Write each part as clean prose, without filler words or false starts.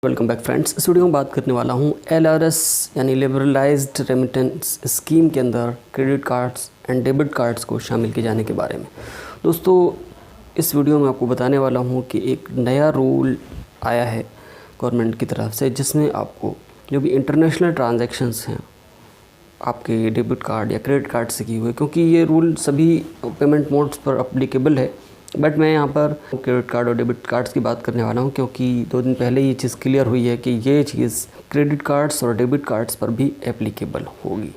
Welcome back friends. इस video में बात करने वाला हूँ LRS यानी लिबरलाइज्ड रेमिटेंस स्कीम के अंदर credit cards and debit cards को शामिल किए जाने के बारे में। दोस्तों, इस वीडियो में आपको बताने वाला हूँ कि एक नया रूल आया है गवर्नमेंट की तरफ से, जिसमें आपको जो भी इंटरनेशनल ट्रांजैक्शंस हैं आपके डेबिट कार्ड या क्रेडिट कार्ड से किए हुए, क्योंकि ये रूल सभी पेमेंट मोड्स पर अप्लीकेबल है, बट मैं यहाँ पर क्रेडिट कार्ड और डेबिट कार्ड्स की बात करने वाला हूँ, क्योंकि 2 दिन पहले ये चीज़ क्लियर हुई है कि ये चीज़ क्रेडिट कार्ड्स और डेबिट कार्ड्स पर भी एप्लीकेबल होगी।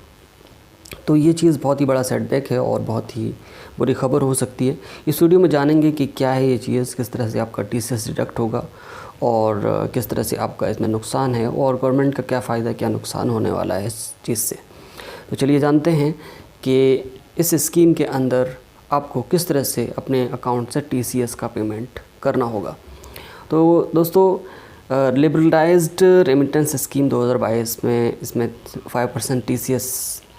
तो ये चीज़ बहुत ही बड़ा सेटबैक है और बहुत ही बुरी खबर हो सकती है। इस वीडियो में जानेंगे कि क्या है ये चीज़, किस तरह से आपका TCS डिडक्ट होगा और किस तरह से आपका इसमें नुकसान है और गवर्नमेंट का क्या फ़ायदा क्या नुकसान होने वाला है इस चीज़ से। तो चलिए जानते हैं कि इस स्कीम के अंदर आपको किस तरह से अपने अकाउंट से TCS का पेमेंट करना होगा। तो दोस्तों, लिबरलाइज्ड रेमिटेंस स्कीम 2022 में इसमें 5% TCS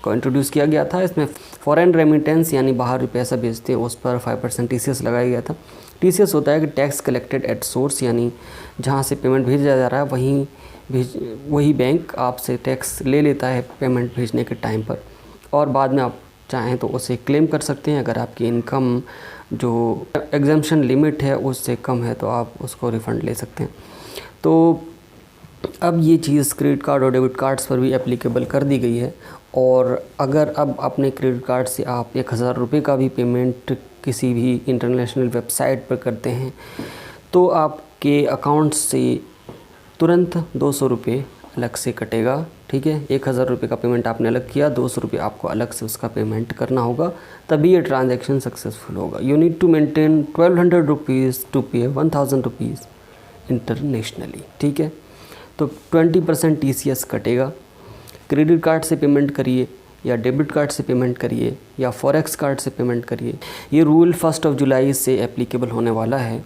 को इंट्रोड्यूस किया गया था। इसमें फॉरेन रेमिटेंस यानी बाहर पैसा भेजते हैं उस पर 5% TCS लगाया गया था। TCS होता है कि टैक्स कलेक्टेड एट सोर्स, यानी जहाँ से पेमेंट भेजा जा रहा है वही बैंक आपसे टैक्स ले लेता है पेमेंट भेजने के टाइम पर, और बाद में आप चाहें तो उसे क्लेम कर सकते हैं। अगर आपकी इनकम जो एग्जम्पशन लिमिट है उससे कम है तो आप उसको रिफ़ंड ले सकते हैं। तो अब ये चीज़ क्रेडिट कार्ड और डेबिट कार्ड्स पर भी एप्लीकेबल कर दी गई है, और अगर अब अपने क्रेडिट कार्ड से आप 1000 रुपये का भी पेमेंट किसी भी इंटरनेशनल वेबसाइट पर करते हैं तो आपके अकाउंट से तुरंत 200 रुपये अलग से कटेगा। ठीक है, 1000 रुपये का पेमेंट आपने अलग किया, 200 रुपये आपको अलग से उसका पेमेंट करना होगा, तभी ये ट्रांजैक्शन सक्सेसफुल होगा। You need to maintain 1200 rupees to pay 1000 rupees internationally. ठीक है, तो 20% TCS कटेगा। क्रेडिट कार्ड से पेमेंट करिए या डेबिट कार्ड से पेमेंट करिए या फॉरेक्स कार्ड से पेमेंट करिए, ये रूल 1 जुलाई से एप्लीकेबल होने वाला है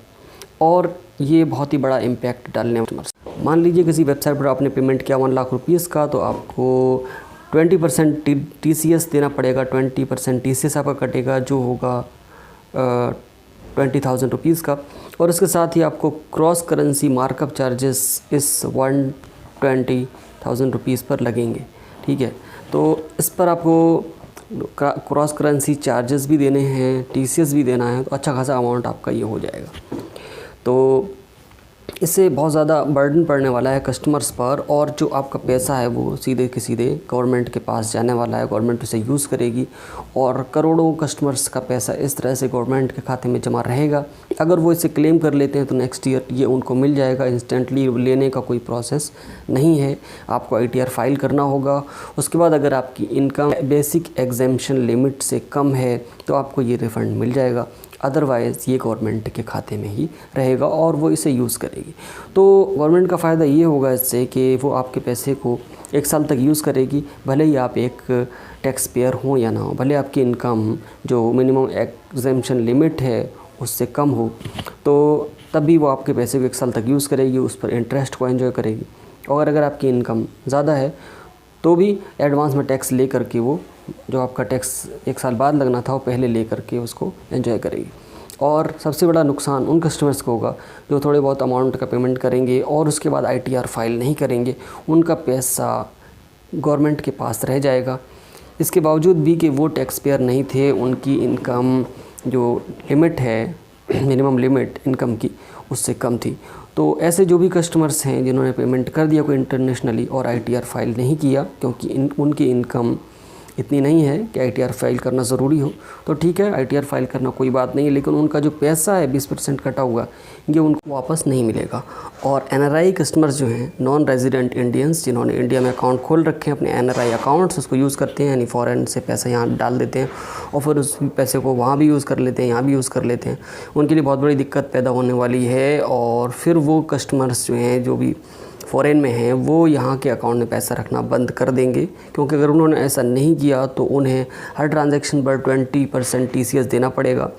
और ये बहुत ही बड़ा इम्पैक्ट डालने वाला। मान लीजिए किसी वेबसाइट पर आपने पेमेंट किया 1 लाख रुपीज़ का, तो आपको 20% TCS देना पड़ेगा। 20% TCS आपका कटेगा जो होगा 20,000 रुपीज़ का, और इसके साथ ही आपको क्रॉस करेंसी मार्कअप चार्जेस इस 120,000 रुपीज़ पर लगेंगे। ठीक है, तो इस पर आपको क्रॉस करेंसी चार्जेस भी देने हैं, TCS भी देना है, तो अच्छा खासा अमाउंट आपका ये हो जाएगा। तो इससे बहुत ज़्यादा बर्डन पड़ने वाला है कस्टमर्स पर, और जो आपका पैसा है वो सीधे के सीधे गवर्नमेंट के पास जाने वाला है। गवर्नमेंट उसे यूज़ करेगी और करोड़ों कस्टमर्स का पैसा इस तरह से गवर्नमेंट के खाते में जमा रहेगा। अगर वो इसे क्लेम कर लेते हैं तो नेक्स्ट ईयर ये उनको मिल जाएगा। इंस्टेंटली लेने का कोई प्रोसेस नहीं है, आपको ITR फाइल करना होगा। उसके बाद अगर आपकी इनकम बेसिक एग्जेम्पशन लिमिट से कम है तो आपको ये रिफ़ंड मिल जाएगा, अदरवाइज़ ये गवर्नमेंट के खाते में ही रहेगा और वो इसे यूज़ करेगी। तो गवर्नमेंट का फ़ायदा ये होगा इससे कि वो आपके पैसे को 1 साल तक यूज़ करेगी, भले ही आप एक टैक्स पेयर हों या ना हो, भले आपकी इनकम जो मिनिमम एग्जेम्पशन लिमिट है उससे कम हो, तो तब भी वो आपके पैसे को 1 साल तक यूज़ करेगी, उस पर इंटरेस्ट को एंजॉय करेगी। और अगर आपकी इनकम ज़्यादा है तो भी एडवांस में टैक्स ले करके वो जो आपका टैक्स 1 साल बाद लगना था वो पहले ले करके उसको एंजॉय करेगी। और सबसे बड़ा नुकसान उन कस्टमर्स को होगा जो थोड़े बहुत अमाउंट का पेमेंट करेंगे और उसके बाद ITR फाइल नहीं करेंगे, उनका पैसा गवर्नमेंट के पास रह जाएगा। इसके बावजूद भी कि वो टैक्स पेयर नहीं थे, उनकी इनकम जो लिमिट है मिनिमम लिमिट इनकम की उससे कम थी। तो ऐसे जो भी कस्टमर्स हैं जिन्होंने पेमेंट कर दिया कोई इंटरनेशनली और ITR फाइल नहीं किया, क्योंकि उनकी इनकम इतनी नहीं है कि ITR फाइल करना ज़रूरी हो, तो ठीक है ITR फाइल करना कोई बात नहीं है, लेकिन उनका जो पैसा है 20% कटा हुआ ये उनको वापस नहीं मिलेगा। और NRI कस्टमर्स जो हैं, नॉन रेजिडेंट इंडियंस, जिन्होंने इंडिया में अकाउंट खोल रखे हैं अपने NRI अकाउंट्स, उसको यूज़ करते हैं, यानी फ़ॉरेन से पैसा यहाँ डाल देते हैं और फिर उस पैसे को वहाँ भी यूज़ कर लेते हैं, यहाँ भी यूज़ कर लेते हैं, उनके लिए बहुत बड़ी दिक्कत पैदा होने वाली है। और फिर वो कस्टमर्स जो हैं जो भी फ़ॉरेन में हैं वो यहाँ के अकाउंट में पैसा रखना बंद कर देंगे, क्योंकि अगर उन्होंने ऐसा नहीं किया तो उन्हें हर ट्रांजैक्शन पर 20% TCS देना पड़ेगा।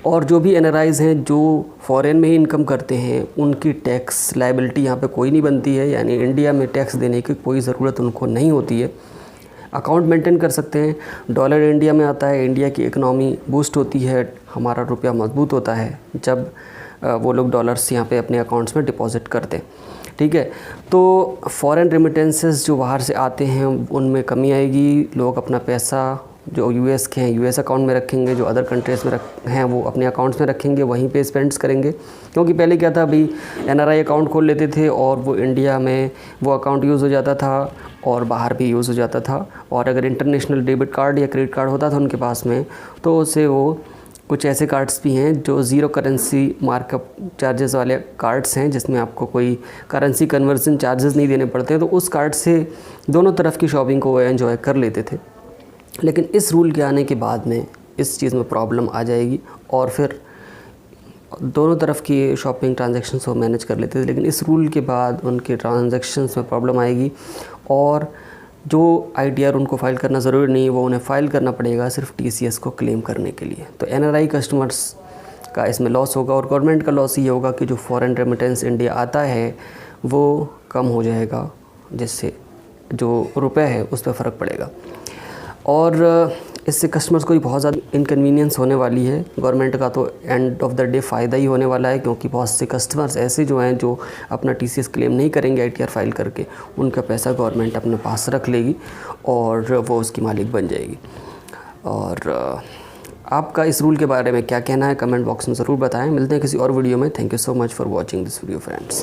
और जो भी NRIs हैं जो फ़ॉरेन में ही इनकम करते हैं उनकी टैक्स लायबिलिटी यहाँ पे कोई नहीं बनती है, यानी इंडिया में टैक्स देने की कोई ज़रूरत उनको नहीं होती है। अकाउंट मेंटेन कर सकते हैं, डॉलर इंडिया में आता है, इंडिया की इकनॉमी बूस्ट होती है, हमारा रुपया मजबूत होता है जब वो लोग डॉलर्स यहाँ पे अपने अकाउंट्स में डिपॉजिट करते हैं। ठीक है। तो फॉरेन रेमिटेंसेस जो बाहर से आते हैं उनमें कमी आएगी, लोग अपना पैसा जो यूएस के हैं यूएस अकाउंट में रखेंगे, जो अदर कंट्रीज़ में हैं वो अपने अकाउंट्स में रखेंगे, वहीं पे स्पेंड्स करेंगे। क्योंकि पहले क्या था, अभी एनआरआई अकाउंट खोल लेते थे और वो इंडिया में वो अकाउंट यूज़ हो जाता था और बाहर भी यूज़ हो जाता था। और अगर इंटरनेशनल डेबिट कार्ड या क्रेडिट कार्ड होता था उनके पास में, तो उससे वो कुछ ऐसे कार्ड्स भी हैं जो ज़ीरो करेंसी मार्कअप चार्जेस वाले कार्ड्स हैं, जिसमें आपको कोई करेंसी कन्वर्जन चार्जेस नहीं देने पड़ते हैं। तो उस कार्ड से दोनों तरफ की शॉपिंग को वो एंजॉय कर लेते थे। लेकिन इस रूल के आने के बाद में इस चीज़ में प्रॉब्लम आ जाएगी और फिर दोनों तरफ की शॉपिंग ट्रांजैक्शंस वो मैनेज कर लेते थे, लेकिन इस रूल के बाद उनके ट्रांजैक्शंस में प्रॉब्लम आएगी और जो आईटीआर उनको फ़ाइल करना ज़रूरी नहीं है वो उन्हें फ़ाइल करना पड़ेगा सिर्फ टीसीएस को क्लेम करने के लिए। तो एनआरआई कस्टमर्स का इसमें लॉस होगा और गवर्नमेंट का लॉस ये होगा कि जो फॉरेन रेमिटेंस इंडिया आता है वो कम हो जाएगा, जिससे जो रुपए है उस पर फ़र्क पड़ेगा और इससे कस्टमर्स को भी बहुत ज़्यादा इनकन्वीनियंस होने वाली है। गवर्नमेंट का तो एंड ऑफ द डे फ़ायदा ही होने वाला है, क्योंकि बहुत से कस्टमर्स ऐसे जो हैं जो अपना टीसीएस क्लेम नहीं करेंगे आईटीआर फाइल करके, उनका पैसा गवर्नमेंट अपने पास रख लेगी और वो उसकी मालिक बन जाएगी। और आपका इस रूल के बारे में क्या कहना है कमेंट बॉक्स में ज़रूर बताएं। मिलते हैं किसी और वीडियो में। Thank you so much for watching this video friends.